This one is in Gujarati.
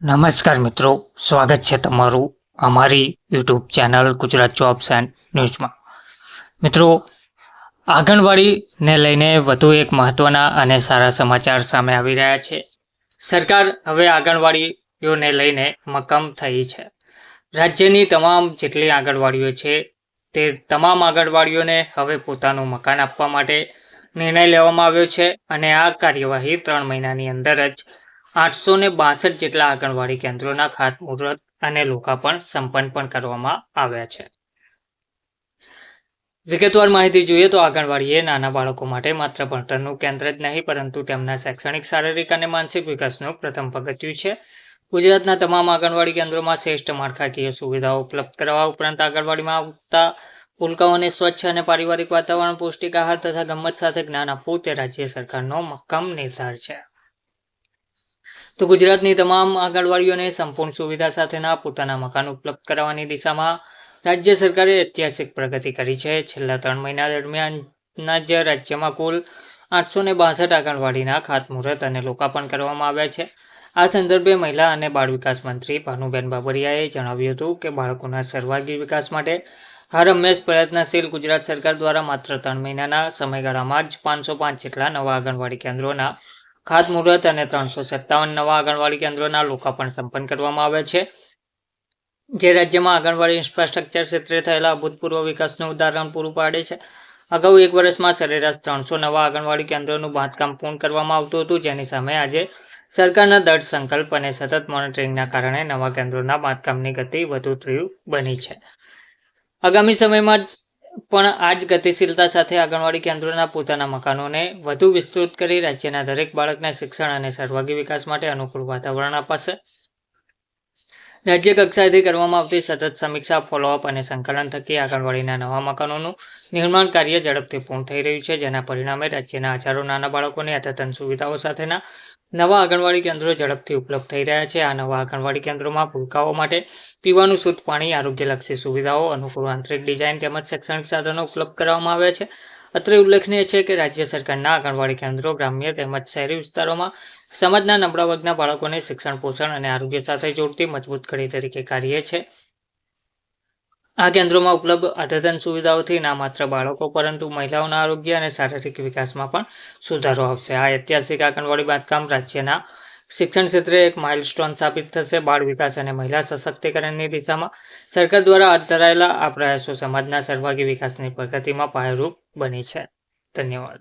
નમસ્કાર મિત્રો, સ્વાગત છે તમારું અમારી YouTube channel Gujarat jobs and ન્યૂઝમાં. મિત્રો, આંગણવાડીને લઈને વધુ એક મહત્વના અને સારા સમાચાર સામે આવી રહ્યા છે. સરકાર હવે આંગણવાડીઓને લઈને મક્કમ થઈ છે. રાજ્યની તમામ જેટલી આંગણવાડીઓ છે તે તમામ આંગણવાડીઓને હવે પોતાનું મકાન આપવા માટે નિર્ણય લેવામાં આવ્યો છે અને આ કાર્યવાહી 3 મહિનાની અંદર જ 862 જેટલા આંગણવાડી કેન્દ્રોના ખાતમુહૂર્ત અને લોકાર્પણ સંપન્ન પણ કરવામાં આવ્યા છે. વિગતવાર માહિતી જોઈએ તો આંગણવાડી એ નાના બાળકો માટે માત્ર ભણતરનું કેન્દ્ર જ નહીં પરંતુ તેમના શૈક્ષણિક, શારીરિક અને માનસિક વિકાસનું પ્રથમ પગથિયું છે. ગુજરાતના તમામ આંગણવાડી કેન્દ્રોમાં શ્રેષ્ઠ માળખાકીય સુવિધાઓ ઉપલબ્ધ કરાવવા ઉપરાંત આંગણવાડીમાં આવતા ભૂલકાઓને સ્વચ્છ અને પારિવારિક વાતાવરણ, પૌષ્ટિક આહાર તથા ગમ્મત સાથે જ્ઞાન આપવું તે રાજ્ય સરકારનો મક્કમ નિર્ધાર છે. તો ગુજરાતની તમામ આંગણવાડીઓને સંપૂર્ણ સુવિધા સાથેના પોતાના મકાન ઉપલબ્ધ કરાવવાની દિશામાં રાજ્ય સરકારે ઐતિહાસિક પ્રગતિ કરી છે. છેલ્લા 3 મહિના દરમિયાનના જ રાજ્યમાં કુલ 862 આંગણવાડીના ખાતમુહૂર્ત અને લોકાર્પણ કરવામાં આવ્યા છે. આ સંદર્ભે મહિલા અને બાળ વિકાસ મંત્રી ભાનુબેન બાબરિયાએ જણાવ્યું હતું કે બાળકોના સર્વાંગી વિકાસ માટે હર હંમેશ પ્રયત્નશીલ ગુજરાત સરકાર દ્વારા માત્ર 3 મહિનાના સમયગાળામાં જ 505 જેટલા નવા આંગણવાડી કેન્દ્રોના ખાતમુહૂર્ત અને 357 નવા આંગણવાડી કેન્દ્રોના લોકાર્પણ સંપન્ન કરવામાં આવ્યા છે, જે રાજ્યમાં આંગણવાડી ઇન્ફ્રાસ્ટ્રક્ચર ક્ષેત્રે થયેલા અભૂતપૂર્વ વિકાસનું ઉદાહરણ પૂરું પાડે છે. અગાઉ એક વર્ષમાં સરેરાશ 300 નવા આંગણવાડી કેન્દ્રોનું બાંધકામ પૂર્ણ કરવામાં આવતું હતું, જેની સામે આજે સરકારના દૃઢ સંકલ્પ અને સતત મોનિટરિંગના કારણે નવા કેન્દ્રોના બાંધકામની ગતિ વધુ તીવ્ર બની છે. આગામી સમયમાં પણ આ જ ગતિશીલતા સાથે આંગણવાડી કેન્દ્રોના પોતાના મકાનોને વધુ વિસ્તૃત કરી રાજ્યના દરેક બાળકને શિક્ષણ અને સર્વાંગી વિકાસ માટે અનુકૂળ વાતાવરણ અપાશે. રાજ્ય કક્ષાએથી કરવામાં આવતી સતત સમીક્ષા, ફોલોઅપ અને સંકલન થકી આંગણવાડીના નવા મકાનોનું નિર્માણ કાર્ય ઝડપથી પૂર્ણ થઈ રહ્યું છે, જેના પરિણામે રાજ્યના હજારો નાના બાળકોને અદ્યતન સુવિધાઓ સાથેના નવા આંગણવાડી કેન્દ્રો ઝડપથી ઉપલબ્ધ થઈ રહ્યા છે. આ નવા આંગણવાડી કેન્દ્રોમાં ભૂલકાઓ માટે પીવાનું શુદ્ધ પાણી, આરોગ્યલક્ષી સુવિધાઓ, અનુકૂળ આંતરિક ડિઝાઇન તેમજ શૈક્ષણિક સાધનો ઉપલબ્ધ કરવામાં આવ્યા છે. અત્રે ઉલ્લેખનીય છે કે રાજ્ય સરકારના આંગણવાડી કેન્દ્રો ગ્રામ્ય તેમજ શહેરી વિસ્તારોમાં સમાજના નબળા વર્ગના બાળકોને શિક્ષણ, પોષણ અને આરોગ્ય સાથે જોડતી મજબૂત કડી તરીકે કાર્ય છે. આ કેન્દ્રોમાં ઉપલબ્ધ અદ્યતન સુવિધાઓથી ના માત્ર બાળકો પરંતુ મહિલાઓના આરોગ્ય અને શારીરિક વિકાસમાં પણ સુધારો આવશે. આ ઐતિહાસિક આંગણવાડી બાંધકામ રાજ્યના શિક્ષણ ક્ષેત્રે એક માઇલસ્ટોન સાબિત થશે. બાળ વિકાસ અને મહિલા સશક્તિકરણની દિશામાં સરકાર દ્વારા હાથ ધરાયેલા આ પ્રયાસો સમાજના સર્વાંગી વિકાસની પ્રગતિમાં પાયારૂપ બની છે. ધન્યવાદ.